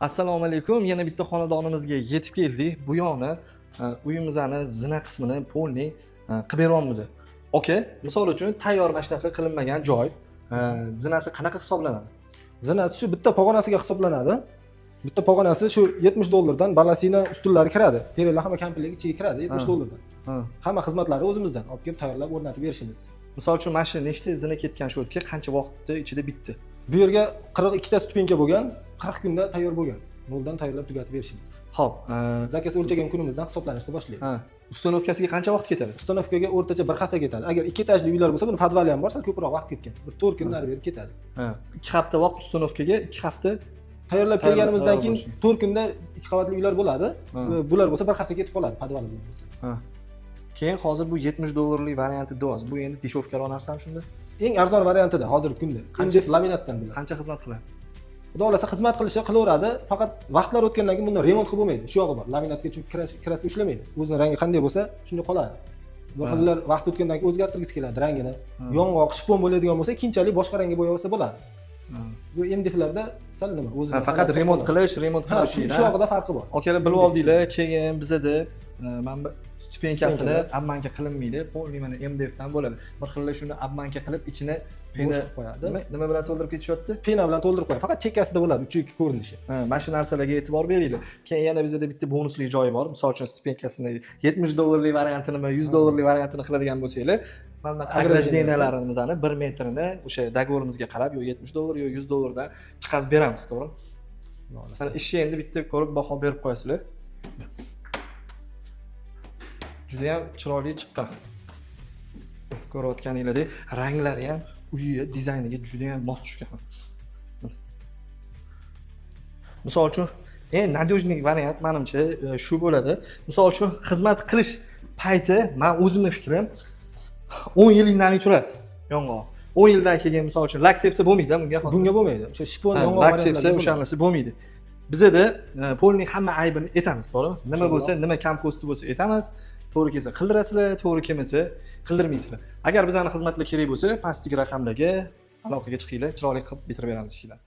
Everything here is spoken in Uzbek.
Assalomu alaykum. Yana bitta xonadonimizga yetib keldik. Bu yoqni uyimizni zina qismini polni qilib beryapmiz. Okey, misol uchun tayyor mana shunaqa qilinmagan joy zinasi qanaqa hisoblanadi? Zinasi shu bitta pog'onasiga hisoblanadi. Bitta pog'onasi shu $70 balasina ustunlari kiradi. Perlar hamma kampirligi ichiga kiradi $70. Hamma xizmatlari o'zimizdan olib kelib tayyorlab o'rnatib berishimiz. Misol uchun mana shu nechta zina ketgan shu o'tga qancha vaqtda ichida bitdi? Bu yerga 42 ta stupenka bo'lgan, 40 kunda tayyor bo'lgan. Noldan tayyorlab tugatib berishimiz. Xo'p, zakaz o'lchagan kunimizdan hisoblanishni boshlaydi. Ustanovkasiga qancha vaqt ketadi? Ustanovkaga o'rtacha 1 hafta ketadi. Agar 2 etajli uylar bo'lsa, buni podvali ham bor, sal ko'proq vaqt ketgan. Bir 4 kun nari berib ketadi. 2 hafta vaqt ustanovkaga, 2 hafta tayyorlab kelganimizdan keyin 4 kunda 2 qavatli uylar bo'ladi. Bular bo'lsa 1 hafta ketib qoladi podvali bilan bo'lsa. Keyin hozir bu $70 varianti do'z. Bu endi deshofkaroq narsami shunda? Eng arzon variantida hozirgi kunda. Qancha laminatdan bo'ladi. Qancha xizmat qiladi? Xudo xolasa xizmat qilishi qilaveradi, faqat vaqtlar o'tgandan keyin bundan remont qilib bo'lmaydi. Shu yog'i bor. Laminatga chunki kirasini ushlamaydi. O'zining rangi qanday bo'lsa, shunday qoladi. Bir xillar vaqt o'tgandan keyin o'zgartirgisi keladi rangini. Yong'oq, shipon bo'ladigan bo'lsa, keyinchalik boshqa rangga bo'yasa bo'ladi. Bu MDFlarda sal nima o'zi faqat remont qilish shu yog'ida farqi bor. Okalar bilib oldinglar, keyin bizada mana bu stupenkasini obmanka qilinmaydi, polni mana MDF dan bo'ladi. Bir xillar shuni obmanka qilib ichini pena qo'yadi. Nima bilan to'ldirib ketishyapti? Pena bilan to'ldirib qo'yadi. Faqat chekkasida bo'ladi, 3-2 ko'rinishi. Mana shu narsalarga e'tibor beringlar. Keyin yana bizada bitta bonusli joyi bor. Misol uchun stupenkasini $70 variantini va $100 variantini qiladigan bo'lsanglar, mana огражденияларimizni 1 metrini o'sha dogovorimizga qarab, yo $70 yo $100 dan chiqazib beramiz, to'g'rimi? Mana ishni endi bitta ko'rib baho berib qo'yasizlar. Juda ham chiroyli chiqqan. Ko'rayotganinglardek, ranglari ham uyi dizayniga juda ham mos tushgan. Misol uchun, eng надёжный variant menimcha shu bo'ladi. Misol uchun, xizmat qilish payti, men o'zimning fikrim 10 yil indamay turadi. Yong'oq. 10 yildan keyin misol uchun lak sepsa bo'lmaydi bunga hozir. Bunga bo'lmaydi. O'sha shipon yong'oq lak sepsa o'shanisi bo'lmaydi. Bizada polning hamma aybini aytamiz, to'g'rimi? Nima bo'lsa, nima kam kosti bo'lsa aytamiz. To'g'ri kelsa qildirasizlar, to'g'ri kelmasa qildirmaysizlar. Agar bizning xizmatlar kerak bo'lsa, pastdagi raqamlarga aloqaga chiqinglar, chiroyli qilib bitirib beramiz ishlarni.